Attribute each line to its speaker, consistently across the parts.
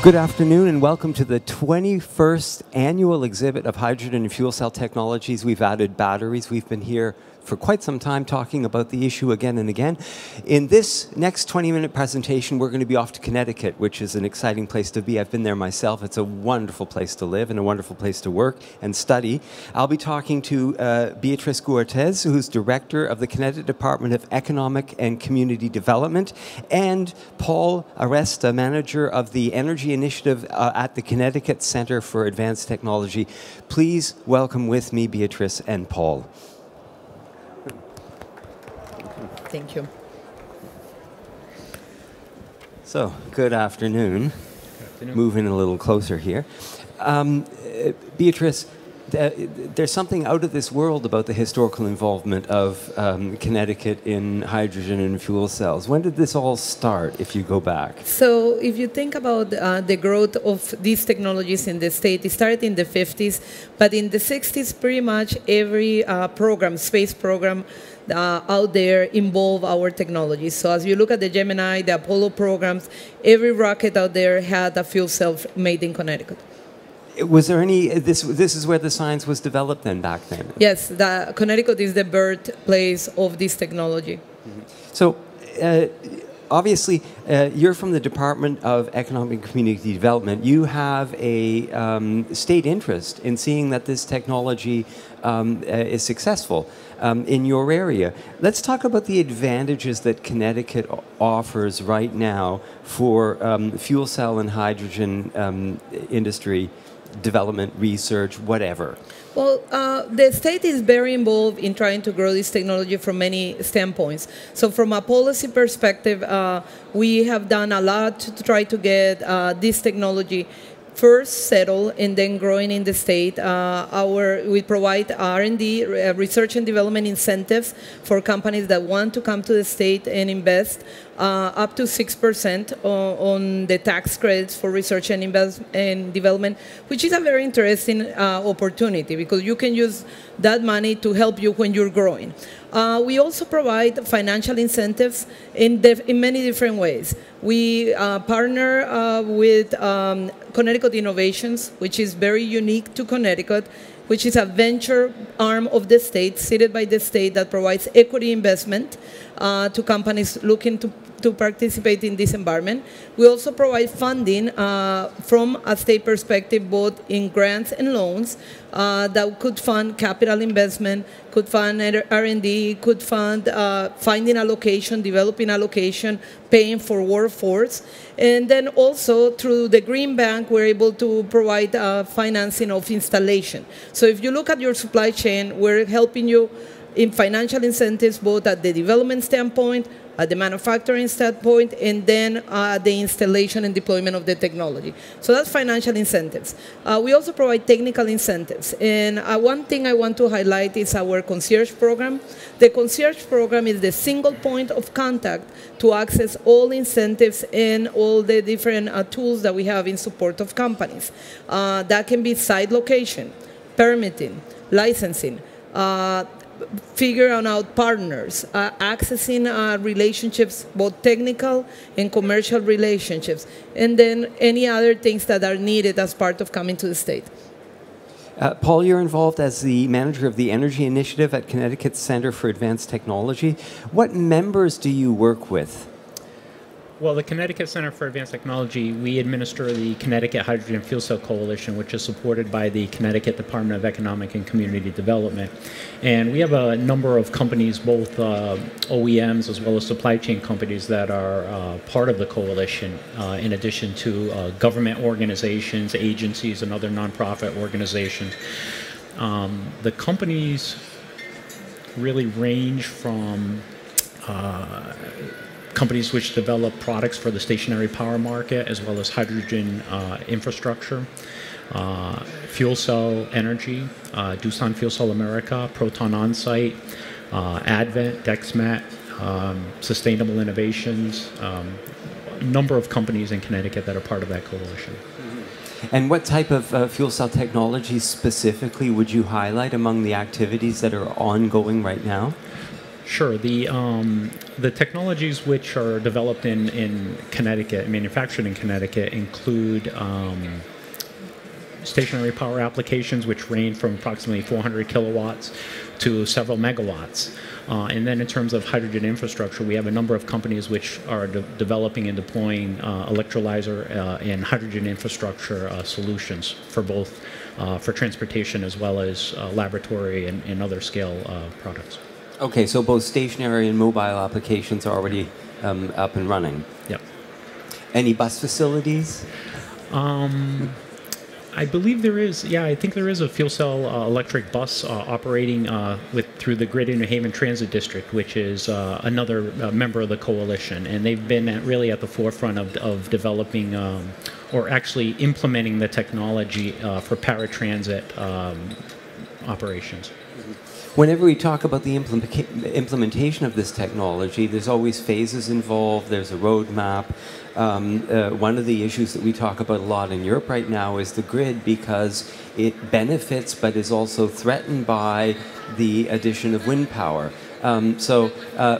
Speaker 1: Good afternoon and welcome to the 21st annual exhibit of hydrogen and fuel cell technologies. We've added batteries. We've been here for quite some time talking about the issue again and again. In this next 20-minute presentation, we're going to be off to Connecticut, which is an exciting place to be. I've been there myself. It's a wonderful place to live and a wonderful place to work and study. I'll be talking to Beatriz Gutierrez, who's director of the Connecticut Department of Economic and Community Development, and Paul Aresta, manager of the Energy Initiative at the Connecticut Center for Advanced Technology. Please welcome with me Beatriz and Paul.
Speaker 2: Thank you.
Speaker 1: So, good afternoon. Moving a little closer here. Beatriz, there's something out of this world about the historical involvement of Connecticut in hydrogen and fuel cells. When did this all start, if you go back?
Speaker 2: So if you think about the growth of these technologies in the state, it started in the 50s, but in the 60s, pretty much every program, space program, out there involve our technology. So as you look at the Gemini, the Apollo programs, every rocket out there had a fuel cell made in Connecticut.
Speaker 1: Was there any, this is where the science was developed then, back then?
Speaker 2: Yes, Connecticut is the birthplace of this technology.
Speaker 1: Mm-hmm. So, obviously, you're from the Department of Economic and Community Development. You have a state interest in seeing that this technology is successful in your area. Let's talk about the advantages that Connecticut offers right now for fuel cell and hydrogen industry development, research, whatever.
Speaker 2: Well, the state is very involved in trying to grow this technology from many standpoints. So from a policy perspective, we have done a lot to try to get this technology first settled and then growing in the state. We provide R&D, research and development incentives for companies that want to come to the state and invest up to 6% on the tax credits for research and development, which is a very interesting opportunity because you can use that money to help you when you're growing. We also provide financial incentives in many different ways. We partner with Connecticut Innovations, which is very unique to Connecticut, which is a venture arm of the state, seated by the state, that provides equity investment to companies looking to participate in this environment. We also provide funding from a state perspective, both in grants and loans that could fund capital investment, could fund R&D, could fund finding a location, developing a location, paying for workforce. And then also through the Green Bank, we're able to provide financing of installation. So if you look at your supply chain, we're helping you in financial incentives, both at the development standpoint, at the manufacturing standpoint, and then the installation and deployment of the technology. So that's financial incentives. We also provide technical incentives. And one thing I want to highlight is our concierge program. The concierge program is the single point of contact to access all incentives and all the different tools that we have in support of companies. That can be site location, permitting, licensing, figuring out partners, accessing relationships, both technical and commercial relationships, and then any other things that are needed as part of coming to the state.
Speaker 1: Paul, you're involved as the manager of the Energy Initiative at Connecticut Center for Advanced Technology. What members do you work with?
Speaker 3: Well, the Connecticut Center for Advanced Technology, we administer the Connecticut Hydrogen Fuel Cell Coalition, which is supported by the Connecticut Department of Economic and Community Development. And we have a number of companies, both OEMs as well as supply chain companies, that are part of the coalition, in addition to government organizations, agencies, and other nonprofit organizations. The companies really range from companies which develop products for the stationary power market, as well as hydrogen infrastructure, fuel cell energy, Doosan Fuel Cell America, Proton Onsite, Advent, DexMet, Sustainable Innovations, a number of companies in Connecticut that are part of that coalition.
Speaker 1: And what type of fuel cell technology specifically would you highlight among the activities that are ongoing right now?
Speaker 3: Sure. The technologies which are developed in Connecticut, manufactured in Connecticut, include stationary power applications, which range from approximately 400 kilowatts to several megawatts. And then in terms of hydrogen infrastructure, we have a number of companies which are developing and deploying electrolyzer and hydrogen infrastructure solutions for both for transportation as well as laboratory and other scale products.
Speaker 1: Okay, so both stationary and mobile applications are already up and running.
Speaker 3: Yep.
Speaker 1: Any bus facilities?
Speaker 3: I believe there is. Yeah, I think there is a fuel cell electric bus operating through the Greater New Haven Transit District, which is another member of the coalition, and they've been really at the forefront of developing or actually implementing the technology for paratransit operations.
Speaker 1: Whenever we talk about the implementation of this technology, there's always phases involved, there's a roadmap. One of the issues that we talk about a lot in Europe right now is the grid, because it benefits but is also threatened by the addition of wind power. So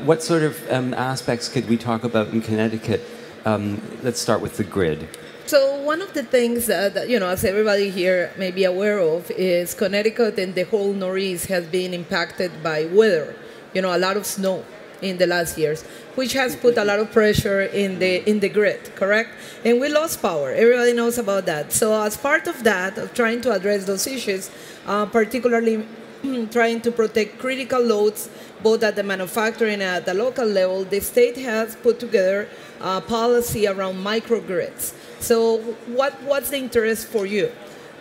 Speaker 1: what sort of aspects could we talk about in Connecticut? Let's start with the grid.
Speaker 2: So one of the things that, as everybody here may be aware of, is Connecticut and the whole Northeast has been impacted by weather. A lot of snow in the last years, which has put a lot of pressure in the grid, correct? And we lost power. Everybody knows about that. So as part of that, of trying to address those issues, particularly trying to protect critical loads, both at the manufacturing and at the local level, the state has put together a policy around microgrids. So what's the interest for you?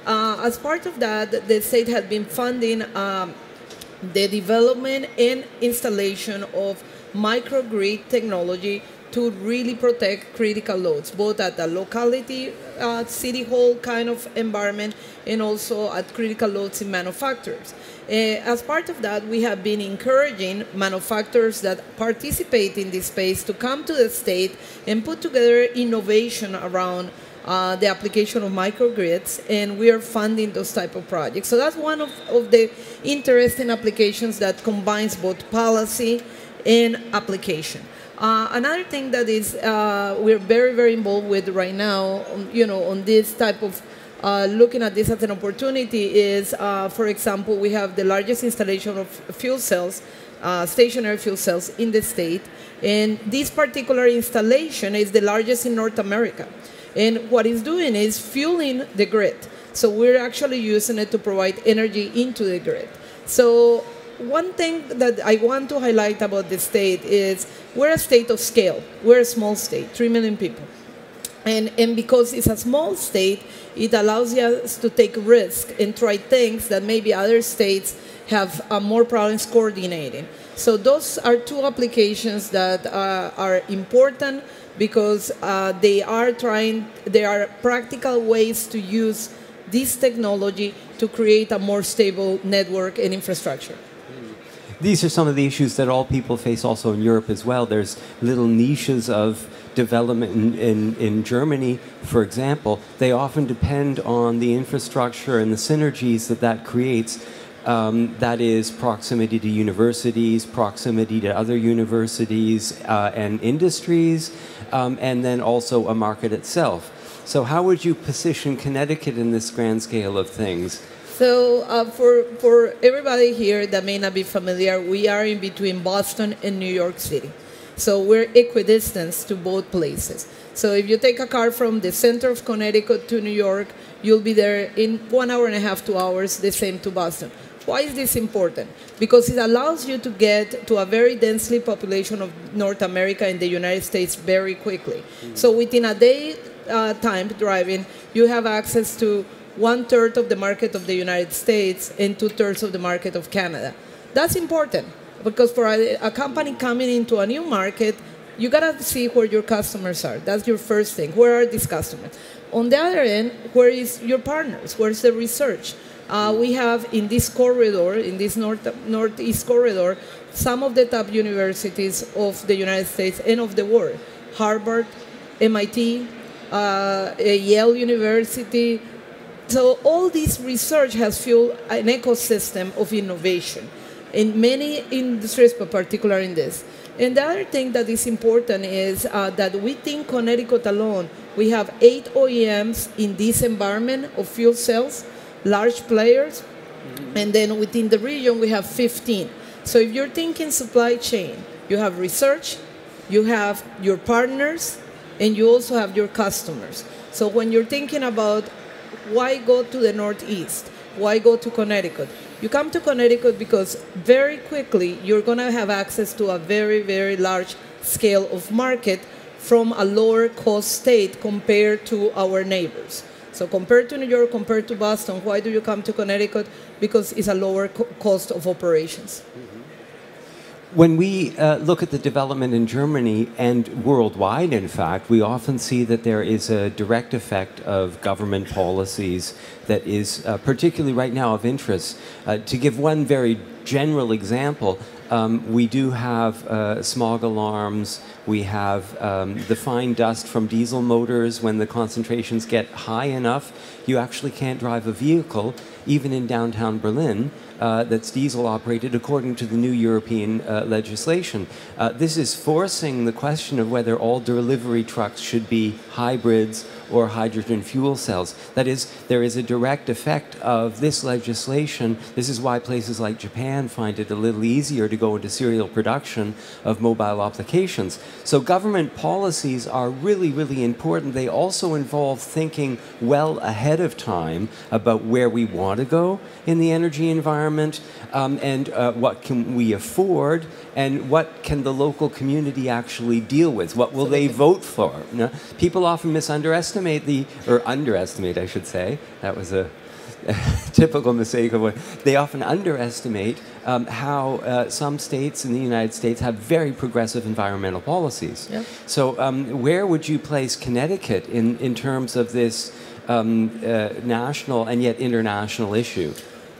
Speaker 2: As part of that, the state has been funding the development and installation of microgrid technology to really protect critical loads, both at the locality, city hall kind of environment, and also at critical loads in manufacturers. As part of that, we have been encouraging manufacturers that participate in this space to come to the state and put together innovation around the application of microgrids, and we are funding those type of projects. So that's one of the interesting applications that combines both policy and application. Another thing that is we're very, very involved with right now, on this type of looking at this as an opportunity is, for example, we have the largest installation of fuel cells, stationary fuel cells in the state, and this particular installation is the largest in North America. And what it's doing is fueling the grid. So we're actually using it to provide energy into the grid. So one thing that I want to highlight about the state is we're a state of scale. We're a small state, 3 million people. And because it's a small state, it allows us to take risk and try things that maybe other states have more problems coordinating. So those are two applications that are important because there are practical ways to use this technology to create a more stable network and infrastructure.
Speaker 1: These are some of the issues that all people face also in Europe as well. There's little niches of development in Germany, for example. They often depend on the infrastructure and the synergies that creates. That is proximity to universities, proximity to other universities and industries, and then also a market itself. So how would you position Connecticut in this grand scale of things?
Speaker 2: So for everybody here that may not be familiar, we are in between Boston and New York City. So we're equidistant to both places. So if you take a car from the center of Connecticut to New York, you'll be there in 1 hour and a half, 2 hours, the same to Boston. Why is this important? Because it allows you to get to a very densely population of North America and the United States very quickly. So within a day time driving, you have access to 1/3 of the market of the United States and 2/3 of the market of Canada. That's important because for a company coming into a new market, you gotta see where your customers are. That's your first thing. Where are these customers? On the other end, where is your partners? Where's the research? We have in this corridor, in this northeast corridor, some of the top universities of the United States and of the world. Harvard, MIT, Yale University. So all this research has fueled an ecosystem of innovation in many industries, but particularly in this. And the other thing that is important is that within Connecticut alone, we have 8 OEMs in this environment of fuel cells, large players, and then within the region, we have 15. So if you're thinking supply chain, you have research, you have your partners, and you also have your customers. So when you're thinking about why go to the Northeast, why go to Connecticut, you come to Connecticut because very quickly you're going to have access to a very, very large scale of market from a lower cost state compared to our neighbors. So compared to New York, compared to Boston, why do you come to Connecticut? Because it's a lower cost of operations.
Speaker 1: When we look at the development in Germany and worldwide, in fact, we often see that there is a direct effect of government policies that is particularly right now of interest. To give one very general example, we do have smog alarms. We have the fine dust from diesel motors. When the concentrations get high enough, you actually can't drive a vehicle, even in downtown Berlin, that's diesel operated according to the new European legislation. This is forcing the question of whether all delivery trucks should be hybrids or hydrogen fuel cells. That is, there is a direct effect of this legislation. This is why places like Japan find it a little easier to go into serial production of mobile applications. So government policies are really, really important. They also involve thinking well ahead of time about where we want to go in the energy environment, and what can we afford, and what can the local community actually deal with? What will they vote for? You know, people often underestimate, I should say, that was a typical mistake of what they often underestimate how some states in the United States have very progressive environmental policies. Yep. So where would you place Connecticut in terms of this national and yet international issue?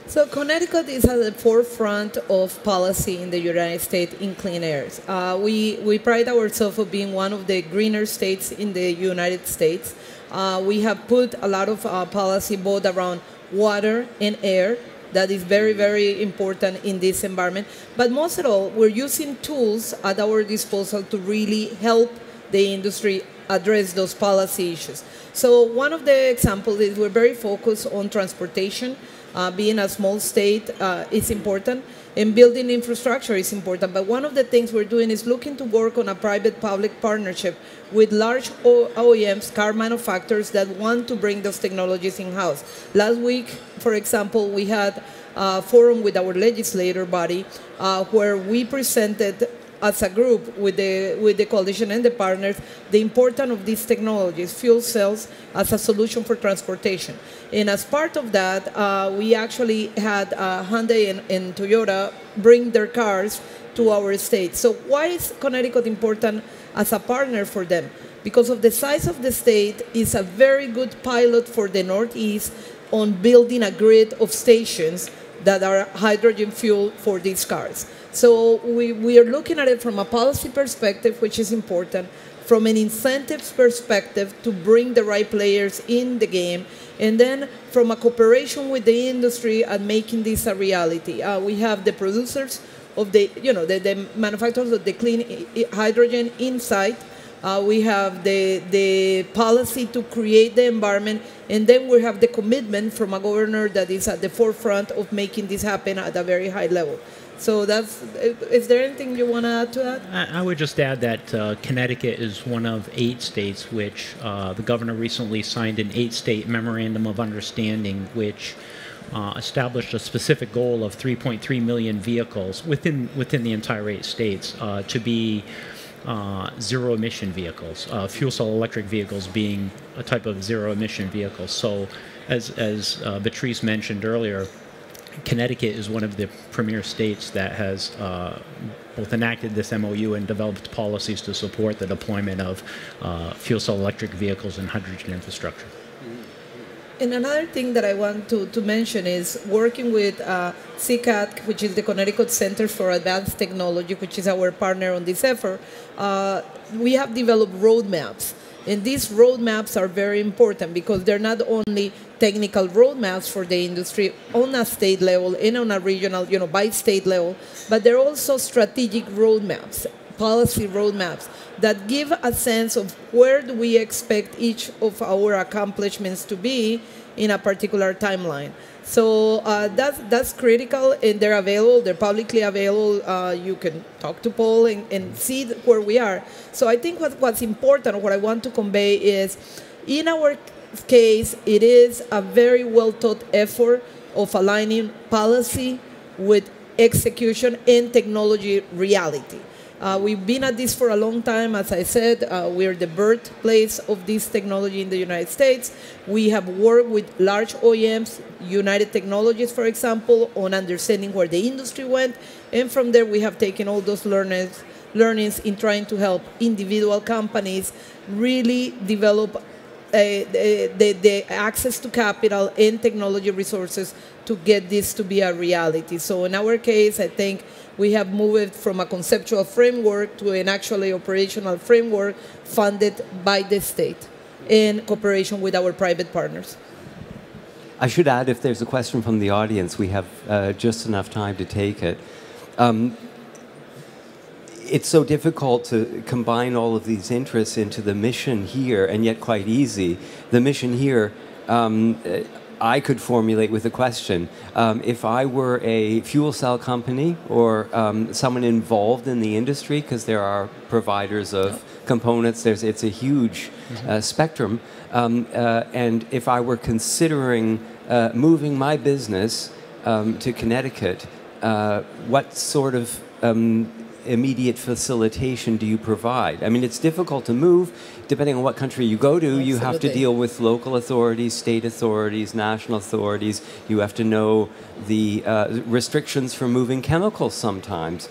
Speaker 2: So Connecticut is at the forefront of policy in the United States in clean air. We pride ourselves on being one of the greener states in the United States. We have put a lot of policy both around water and air. That is very, very important in this environment. But most of all, we're using tools at our disposal to really help the industry address those policy issues. So one of the examples is we're very focused on transportation. Being a small state is important, and building infrastructure is important. But one of the things we're doing is looking to work on a private-public partnership with large OEMs, car manufacturers that want to bring those technologies in-house. Last week, for example, we had a forum with our legislator body where we presented as a group with the coalition and the partners, the importance of these technologies, fuel cells, as a solution for transportation. And as part of that, we actually had Hyundai and Toyota bring their cars to our state. So why is Connecticut important as a partner for them? Because of the size of the state, is a very good pilot for the Northeast on building a grid of stations that are hydrogen fuel for these cars. So we are looking at it from a policy perspective, which is important, from an incentives perspective to bring the right players in the game, and then from a cooperation with the industry and making this a reality. We have the producers of the manufacturers of the clean hydrogen inside. We have the policy to create the environment, and then we have the commitment from a governor that is at the forefront of making this happen at a very high level. So is there anything you want to add to that?
Speaker 3: I would just add that Connecticut is one of 8 states which the governor recently signed an 8-state memorandum of understanding which established a specific goal of 3.3 million vehicles within the entire 8 states to be zero-emission vehicles, fuel cell electric vehicles being a type of zero-emission vehicle. So as Beatriz mentioned earlier, Connecticut is one of the premier states that has both enacted this MOU and developed policies to support the deployment of fuel cell electric vehicles and hydrogen infrastructure.
Speaker 2: And another thing that I want to mention is working with CCAT, which is the Connecticut Center for Advanced Technology, which is our partner on this effort. We have developed roadmaps. And these roadmaps are very important because they're not only technical roadmaps for the industry on a state level and on a regional, by state level, but they're also strategic roadmaps, policy roadmaps that give a sense of where do we expect each of our accomplishments to be in a particular timeline. So that's critical, and they're available. They're publicly available. You can talk to Paul and see where we are. So I think what's important, what I want to convey is, in our case, it is a very well-thought effort of aligning policy with execution and technology reality. We've been at this for a long time. As I said, we're the birthplace of this technology in the United States. We have worked with large OEMs, United Technologies, for example, on understanding where the industry went. And from there, we have taken all those learnings in trying to help individual companies really develop the access to capital and technology resources to get this to be a reality. So in our case, I think we have moved from a conceptual framework to an actually operational framework funded by the state in cooperation with our private partners.
Speaker 1: I should add, if there's a question from the audience, we have just enough time to take it. It's so difficult to combine all of these interests into the mission here, and yet quite easy. The mission here, I could formulate with a question. If I were a fuel cell company or someone involved in the industry, because there are providers of components, it's a huge spectrum, and if I were considering moving my business to Connecticut, what sort of immediate facilitation do you provide? I mean, it's difficult to move. Depending on what country you go to,
Speaker 2: Absolutely.
Speaker 1: You have to deal with local authorities, state authorities, national authorities. You have to know the restrictions for moving chemicals sometimes.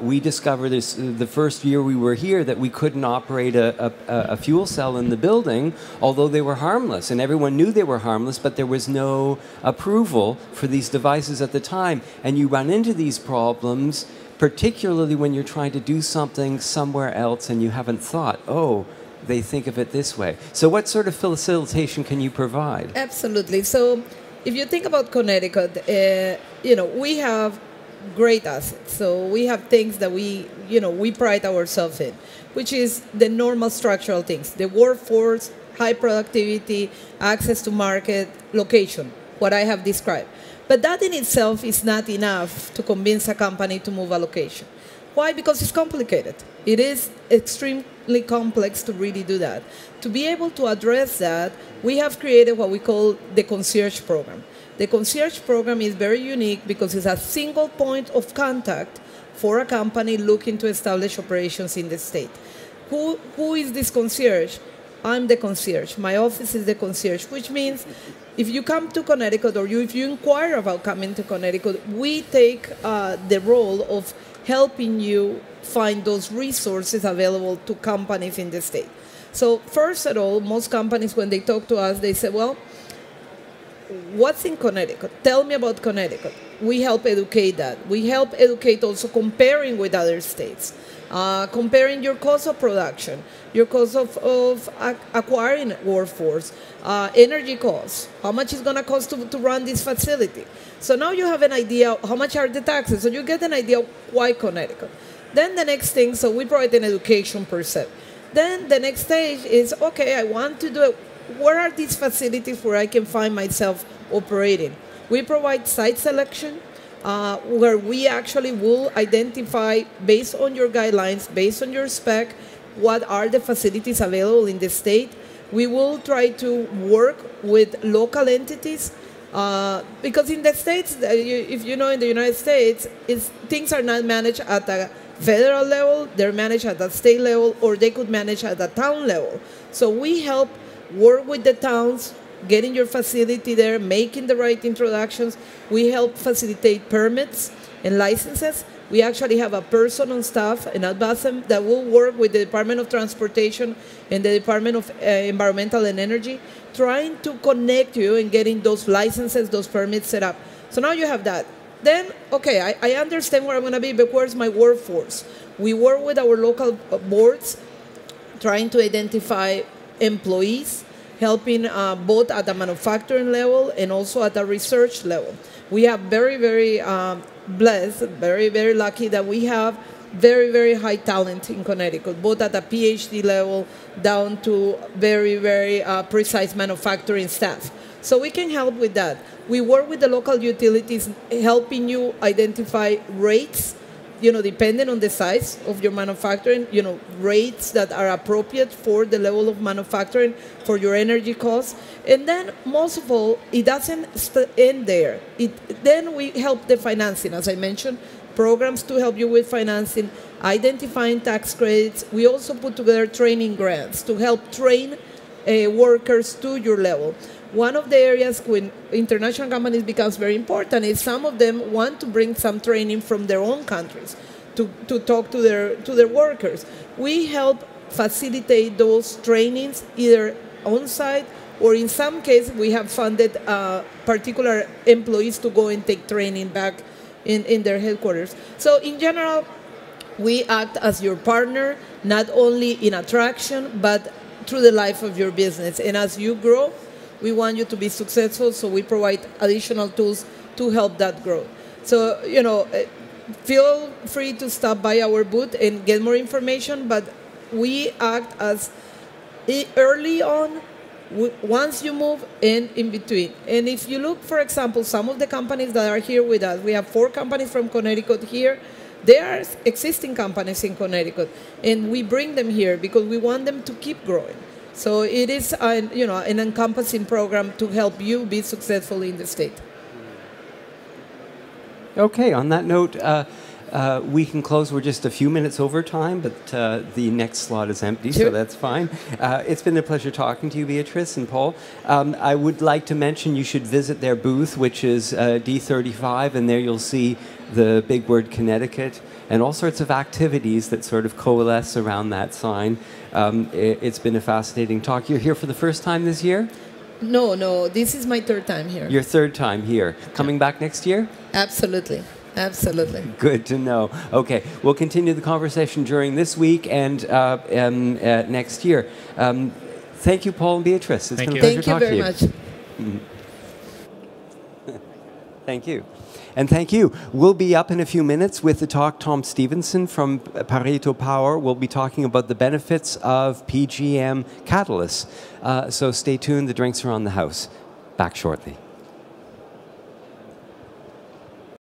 Speaker 1: We discovered this the first year we were here that we couldn't operate a fuel cell in the building, although they were harmless. And everyone knew they were harmless, but there was no approval for these devices at the time. And you run into these problems, particularly when you're trying to do something somewhere else and you haven't thought, oh, they think of it this way. So what sort of facilitation can you provide?
Speaker 2: Absolutely. So if you think about Connecticut, we have great assets. So we have things that we pride ourselves in, which is the normal structural things, the workforce, high productivity, access to market, location, what I have described. But that in itself is not enough to convince a company to move a location. Why? Because it's complicated. It is extremely complex to really do that. To be able to address that, we have created what we call the concierge program. The concierge program is very unique because it's a single point of contact for a company looking to establish operations in the state. Who is this concierge? I'm the concierge. My office is the concierge, which means if you come to Connecticut or if you inquire about coming to Connecticut, we take the role of helping you find those resources available to companies in the state. So first of all, most companies, when they talk to us, they say, well, what's in Connecticut? Tell me about Connecticut. We help educate that. We help educate also comparing with other states. Comparing your cost of production, your cost of acquiring workforce, energy costs, how much it's going to cost to run this facility. So now you have an idea how much are the taxes, so you get an idea of why Connecticut. Then the next thing, so we provide an education per se. Then the next stage is, okay, I want to do it. Where are these facilities where I can find myself operating? We provide site selection, where we actually will identify, based on your guidelines, based on your spec, what are the facilities available in the state. We will try to work with local entities, because in the States, if you know, in the United States, things are not managed at a federal level, they're managed at a state level, or they could manage at a town level. So we help work with the towns, getting your facility there, making the right introductions. We help facilitate permits and licenses. We actually have a person on staff in Advasem that will work with the Department of Transportation and the Department of Environmental and Energy, trying to connect you and getting those licenses, those permits set up. So now you have that. Then, okay, I understand where I'm going to be, but where's my workforce? We work with our local boards, trying to identify employees, helping both at the manufacturing level and also at the research level. We have very, very blessed, very, very lucky that we have very, very high talent in Connecticut, both at the PhD level down to very, very precise manufacturing staff. So we can help with that. We work with the local utilities, helping you identify rates, depending on the size of your manufacturing, rates that are appropriate for the level of manufacturing, for your energy costs. And then, most of all, it doesn't end there. Then we help the financing, as I mentioned, programs to help you with financing, identifying tax credits. We also put together training grants to help train workers to your level. One of the areas when international companies becomes very important is some of them want to bring some training from their own countries to talk to their workers. We help facilitate those trainings either on-site or in some cases we have funded particular employees to go and take training back in their headquarters. So in general, we act as your partner, not only in attraction, but through the life of your business. And as you grow, we want you to be successful, so we provide additional tools to help that growth. So, feel free to stop by our booth and get more information, but we act as early on, once you move, and in between. And if you look, for example, some of the companies that are here with us, we have 4 companies from Connecticut here. They are existing companies in Connecticut, and we bring them here because we want them to keep growing. So it is an encompassing program to help you be successful in the state.
Speaker 1: Okay, on that note, we can close. We're just a few minutes over time, but the next slot is empty,
Speaker 2: Sure.
Speaker 1: so that's fine. It's been a pleasure talking to you, Beatriz and Paul. I would like to mention you should visit their booth, which is D35, and there you'll see the big word Connecticut and all sorts of activities that sort of coalesce around that sign. It's been a fascinating talk. You're here for the first time this year?
Speaker 2: No, this is my 3rd time here.
Speaker 1: Your 3rd time here. Coming back next year?
Speaker 2: Absolutely.
Speaker 1: Good to know. Okay, we'll continue the conversation during this week and next year. Thank you, Paul and Beatriz. It's been a pleasure talking to you.
Speaker 2: Thank you very much.
Speaker 1: Thank you. And thank you. We'll be up in a few minutes with the talk. Tom Stevenson from Pareto Power will be talking about the benefits of PGM catalysts. So stay tuned. The drinks are on the house. Back shortly.